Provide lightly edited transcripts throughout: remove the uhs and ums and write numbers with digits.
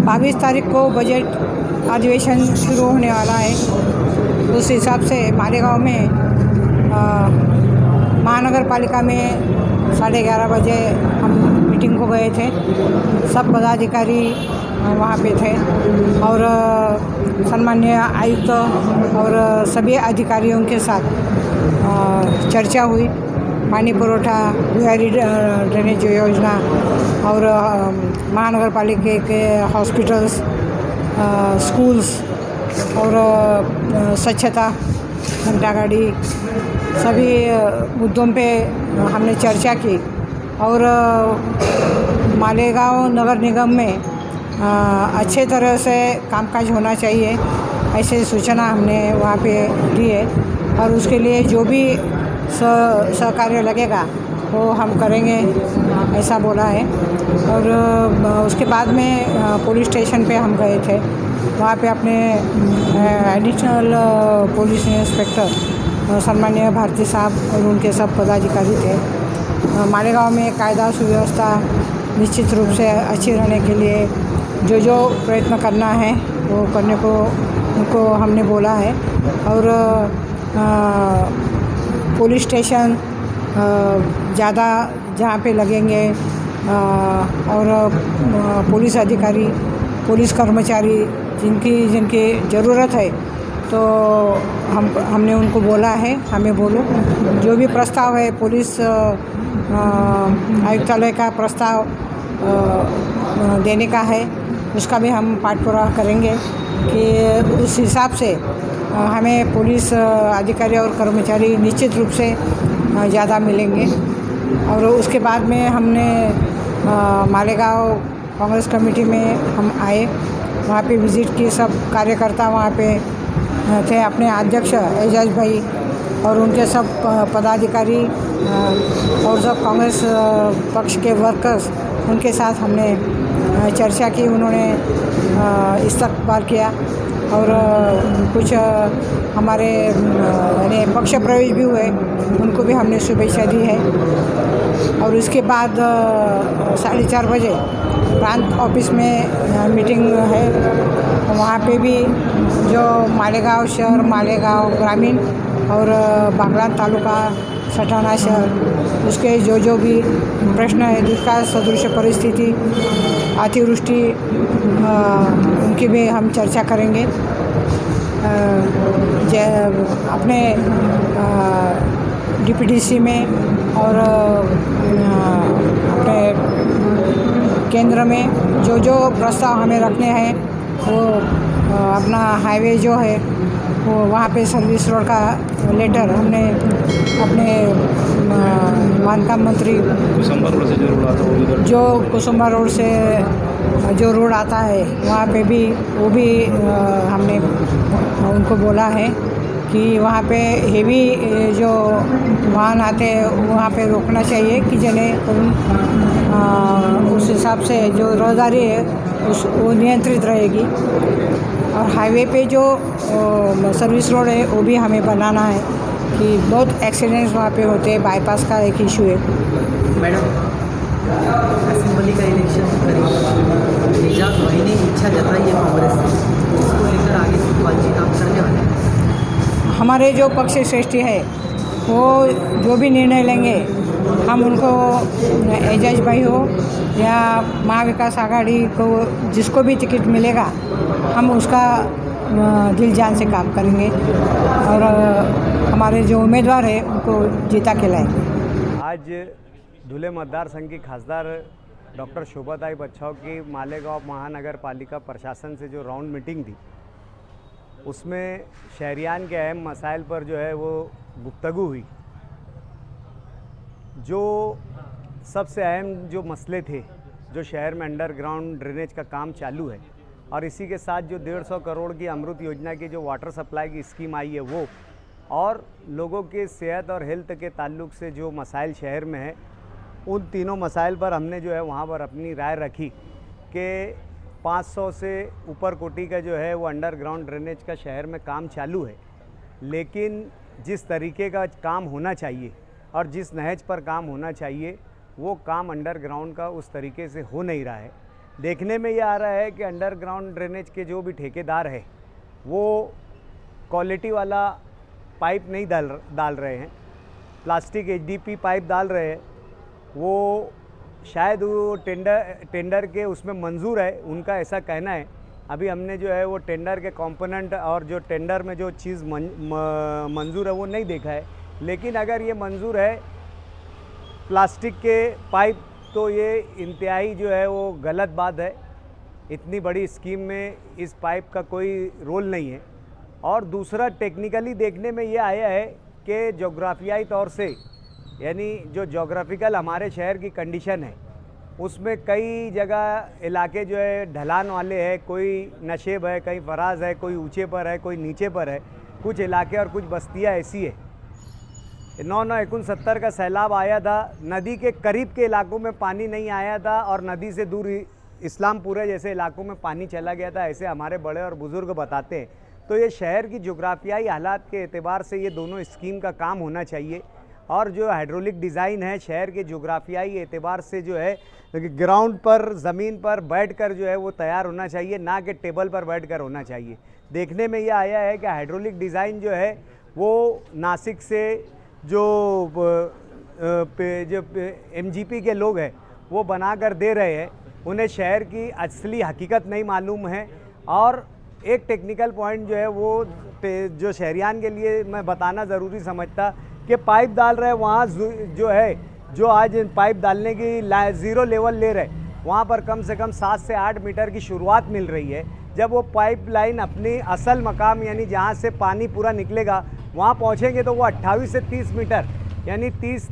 22 तारीख को बजट अधिवेशन शुरू होने वाला है। उस हिसाब से मालेगांव में महानगर पालिका में 11:30 बजे हम मीटिंग को गए थे। सब पदाधिकारी वहाँ पे थे और सम्माननीय आयुक्त और सभी अधिकारियों के साथ चर्चा हुई। पानी पुरवठा, बुनियादी ड्रेनेज योजना और महानगर पालिका के हॉस्पिटल्स, स्कूल्स और स्वच्छता, घंटा गाड़ी, सभी मुद्दों पे हमने चर्चा की। और मालेगांव नगर निगम में अच्छे तरह से कामकाज होना चाहिए, ऐसे सूचना हमने वहाँ पे दी है। और उसके लिए जो भी सहकार्य लगेगा वो हम करेंगे, ऐसा बोला है। और उसके बाद में पुलिस स्टेशन पे हम गए थे। वहाँ पे अपने एडिशनल पुलिस इंस्पेक्टर सम्माननीय भारती साहब और उनके सब पदाधिकारी थे। मालेगांव में कायदा सुव्यवस्था निश्चित रूप से अच्छी रहने के लिए जो प्रयत्न करना है वो करने को उनको हमने बोला है। और पुलिस स्टेशन ज़्यादा जहाँ पे लगेंगे और पुलिस अधिकारी, पुलिस कर्मचारी जिनकी ज़रूरत है तो हमने उनको बोला है, हमें बोलो। जो भी प्रस्ताव है पुलिस आयुक्तालय का प्रस्ताव देने का है, उसका भी हम पाठ पूरा करेंगे कि उस हिसाब से हमें पुलिस अधिकारी और कर्मचारी निश्चित रूप से ज़्यादा मिलेंगे। और उसके बाद में हमने मालेगांव कांग्रेस कमेटी में हम आए, वहाँ पे विज़िट की। सब कार्यकर्ता वहाँ पे थे, अपने अध्यक्ष एजाज भाई और उनके सब पदाधिकारी और सब कांग्रेस पक्ष के वर्कर्स, उनके साथ हमने चर्चा की। उन्होंने इस्तकबाल किया और कुछ हमारे यानी पक्ष प्रवेश भी हुए, उनको भी हमने शुभेच्छा दी है। और उसके बाद 4:30 बजे प्रांत ऑफिस में मीटिंग है। वहाँ पे भी जो मालेगांव शहर, मालेगांव ग्रामीण और बागलान तालुका, सटाना शहर, उसके जो भी प्रश्न है, दुष्काल सदृश परिस्थिति, अतिवृष्टि, उनकी भी हम चर्चा करेंगे। अपने डीपीडीसी में और अपने केंद्र में जो प्रस्ताव हमें रखने हैं, वो अपना हाईवे जो है वो वहाँ पे सर्विस रोड का लेटर हमने अपने बांधकाम मंत्री कुसुम्बा रोड से जो रोड आता है, जो कुसुम्बा रोड से जो रोड आता है वहाँ पे भी वो भी हमने उनको बोला है कि वहाँ पे हेवी जो वाहन आते हैं वहाँ पे रोकना चाहिए कि जिन्हें उस हिसाब से जो रोजगारी है वो नियंत्रित रहेगी। और हाईवे पे जो सर्विस रोड है वो भी हमें बनाना है कि बहुत एक्सीडेंट्स वहाँ पे होते हैं। बाईपास का एक इशू है। मैडम, असेंबली का इलेक्शन करेंगे, एजाज भाई ने इच्छा जताई है कांग्रेस से, इसको लेकर आगे बातचीत आप करने वाले हैं? हमारे जो पक्ष श्रेष्ठी है वो जो भी निर्णय लेंगे, हम उनको एजाज भाई हो या महाविकास आघाड़ी को जिसको भी टिकट मिलेगा, हम उसका दिल जान से काम करेंगे और हमारे जो उम्मीदवार है उनको जीता के लाएंगे। आज धुले मतदार संघ की खासदार डॉक्टर शोभाताई बच्छाव की मालेगांव महानगर पालिका प्रशासन से जो राउंड मीटिंग थी, उसमें शहरियान के अहम मसाइल पर जो है वो गुफ्तगू हुई। जो सबसे अहम जो मसले थे, जो शहर में अंडरग्राउंड ड्रेनेज का काम चालू है और इसी के साथ जो 150 करोड़ की अमृत योजना की जो वाटर सप्लाई की स्कीम आई है वो, और लोगों के सेहत और हेल्थ के ताल्लुक से जो मसाइल शहर में है, उन तीनों मसाइल पर हमने जो है वहाँ पर अपनी राय रखी कि 500 से ऊपर कोटी का जो है वो अंडरग्राउंड ड्रेनेज का शहर में काम चालू है, लेकिन जिस तरीके का काम होना चाहिए और जिस नहज पर काम होना चाहिए वो काम अंडरग्राउंड का उस तरीके से हो नहीं रहा है। देखने में ये आ रहा है कि अंडरग्राउंड ड्रेनेज के जो भी ठेकेदार है वो क्वालिटी वाला पाइप नहीं डाल रहे हैं, प्लास्टिक एचडीपी पाइप डाल रहे हैं। वो शायद वो टेंडर के उसमें मंजूर है, उनका ऐसा कहना है। अभी हमने जो है वो टेंडर के कंपोनेंट और जो टेंडर में जो चीज़ मंजूर है वो नहीं देखा है, लेकिन अगर ये मंजूर है प्लास्टिक के पाइप तो ये इंतहाई जो है वो गलत बात है। इतनी बड़ी स्कीम में इस पाइप का कोई रोल नहीं है। और दूसरा टेक्निकली देखने में ये आया है कि जोग्राफियाई तौर से, यानी जो जोग्राफिकल हमारे शहर की कंडीशन है उसमें कई जगह इलाके जो है ढलान वाले हैं, कोई नशेब है, कहीं फराज है, कोई ऊंचे पर है, कोई नीचे पर है। कुछ इलाके और कुछ बस्तियां ऐसी है। 9/9/69 का सैलाब आया था, नदी के करीब के इलाकों में पानी नहीं आया था और नदी से दूर इस्लामपुरे जैसे इलाकों में पानी चला गया था, ऐसे हमारे बड़े और बुज़ुर्ग बताते हैं। तो ये शहर की जोग्राफियाई हालात के एतबार से ये दोनों स्कीम का काम होना चाहिए। और जो हाइड्रोलिक डिज़ाइन है शहर के जोग्राफियाई एतबार से जो है ग्राउंड पर ज़मीन पर बैठकर जो है वो तैयार होना चाहिए, ना कि टेबल पर बैठकर होना चाहिए। देखने में ये आया है कि हाइड्रोलिक डिज़ाइन जो है वो नासिक से जो MGP के लोग हैं वो बना कर दे रहे हैं, उन्हें शहर की असली हकीकत नहीं मालूम है। और एक टेक्निकल पॉइंट जो है वो जो शहरियान के लिए मैं बताना ज़रूरी समझता कि पाइप डाल रहे हैं वहाँ जो है, जो आज पाइप डालने की ज़ीरो लेवल ले रहे, वहाँ पर कम से कम 7 से 8 मीटर की शुरुआत मिल रही है। जब वो पाइप लाइन अपनी असल मकाम यानी जहाँ से पानी पूरा निकलेगा वहाँ पहुँचेंगे तो वो 28 से 30 मीटर यानी 30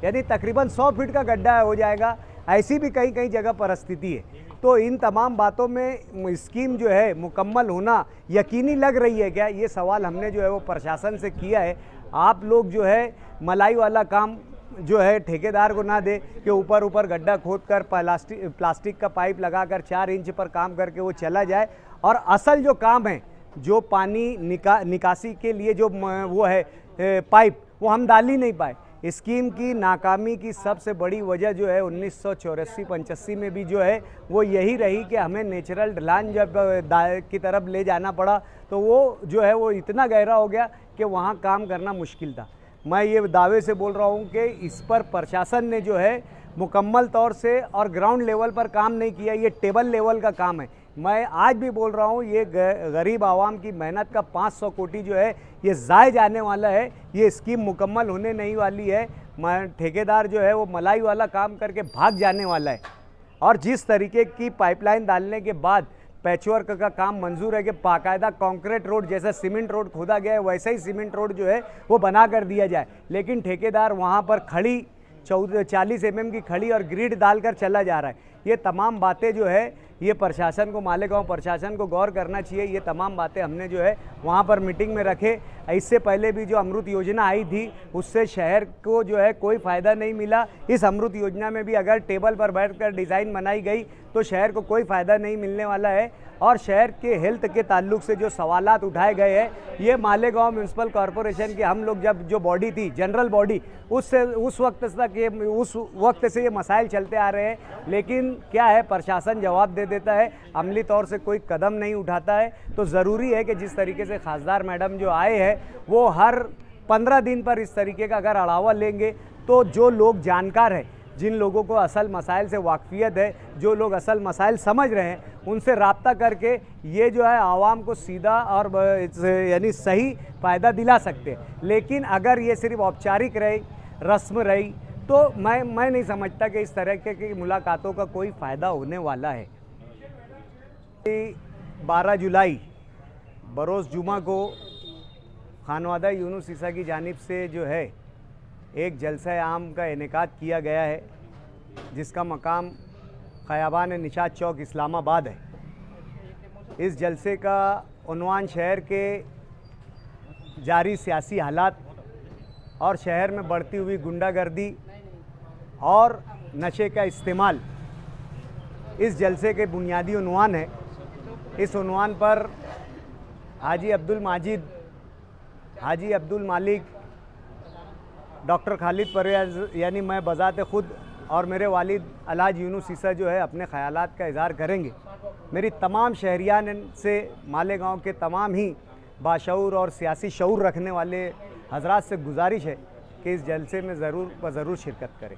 यानी तकरीबन 100 फीट का गड्ढा हो जाएगा। ऐसी भी कई कई जगह परिस्थिति है। तो इन तमाम बातों में स्कीम जो है मुकम्मल होना यकीनी लग रही है क्या, ये सवाल हमने जो है वो प्रशासन से किया है। आप लोग जो है मलाई वाला काम जो है ठेकेदार को ना दे कि ऊपर ऊपर गड्ढा खोद कर प्लास्टिक का पाइप लगाकर 4 इंच पर काम करके वो चला जाए, और असल जो काम है जो पानी निकासी के लिए जो वो है पाइप वो हम डाल ही नहीं पाए। स्कीम की नाकामी की सबसे बड़ी वजह जो है 1984-85 में भी जो है वो यही रही कि हमें नेचुरल ढलान जब की तरफ ले जाना पड़ा तो वो जो है वो इतना गहरा हो गया कि वहाँ काम करना मुश्किल था। मैं ये दावे से बोल रहा हूँ कि इस पर प्रशासन ने जो है मुकम्मल तौर से और ग्राउंड लेवल पर काम नहीं किया, ये टेबल लेवल का काम है। मैं आज भी बोल रहा हूँ ये गरीब आवाम की मेहनत का 500 कोटी जो है ये ज़ाय जाने वाला है, ये स्कीम मुकम्मल होने नहीं वाली है। ठेकेदार जो है वो मलाई वाला काम करके भाग जाने वाला है। और जिस तरीके की पाइपलाइन डालने के बाद पैचवर्क का काम मंजूर है कि बाकायदा कंक्रीट रोड जैसा सीमेंट रोड खोदा गया है वैसा ही सीमेंट रोड जो है वो बना कर दिया जाए, लेकिन ठेकेदार वहाँ पर खड़ी 40 mm की खड़ी और ग्रिड डालकर चला जा रहा है। ये तमाम बातें जो है ये प्रशासन को, मालेगांव प्रशासन को गौर करना चाहिए। ये तमाम बातें हमने जो है वहाँ पर मीटिंग में रखे। इससे पहले भी जो अमृत योजना आई थी उससे शहर को जो है कोई फ़ायदा नहीं मिला। इस अमृत योजना में भी अगर टेबल पर बैठकर डिज़ाइन बनाई गई तो शहर को कोई फ़ायदा नहीं मिलने वाला है। और शहर के हेल्थ के ताल्लुक से जो सवालात उठाए गए हैं, ये मालेगांव म्यूनसिपल कॉरपोरेशन के हम लोग जब जो बॉडी थी जनरल बॉडी उस वक्त से ये मसाइल चलते आ रहे हैं, लेकिन क्या है प्रशासन जवाब दे देता है, अमली तौर से कोई कदम नहीं उठाता है। तो ज़रूरी है कि जिस तरीके से खासदार मैडम जो आए हैं वो हर 15 दिन पर इस तरीके का अगर अढ़ावा लेंगे तो जो लोग जानकार हैं, जिन लोगों को असल मसाइल से वाकफियत है, जो लोग असल मसाइल समझ रहे हैं, उनसे रब्ता करके ये जो है आवाम को सीधा और यानी सही फ़ायदा दिला सकते हैं। लेकिन अगर ये सिर्फ औपचारिक रही, रस्म रही, तो मैं नहीं समझता कि इस तरह की मुलाकातों का कोई फ़ायदा होने वाला है। 12 जुलाई बरोज़ जुमा को खानवादा यूनुस ईसा की जानिब से जो है एक जलसा आम का इनेकाद किया गया है, जिसका मकाम ख़याबान निशात चौक इस्लामाबाद है। इस जलसे का उन्वान शहर के जारी सियासी हालात और शहर में बढ़ती हुई गुंडागर्दी और नशे का इस्तेमाल इस जलसे के बुनियादी उन्वान है। इस उन्वान पर हाजी अब्दुल माजिद, हाजी अब्दुल मालिक, डॉक्टर खालिद परवेज़ यानी मैं बज़ात ख़ुद और मेरे वालिद अलहाज यूनुस ईसा जो है अपने ख़यालात का इज़हार करेंगे। मेरी तमाम शहरियान से मालेगांव के तमाम ही बाशऊर और सियासी शऊर रखने वाले हजरात से गुजारिश है कि इस जलसे में ज़रूर शिरकत करें।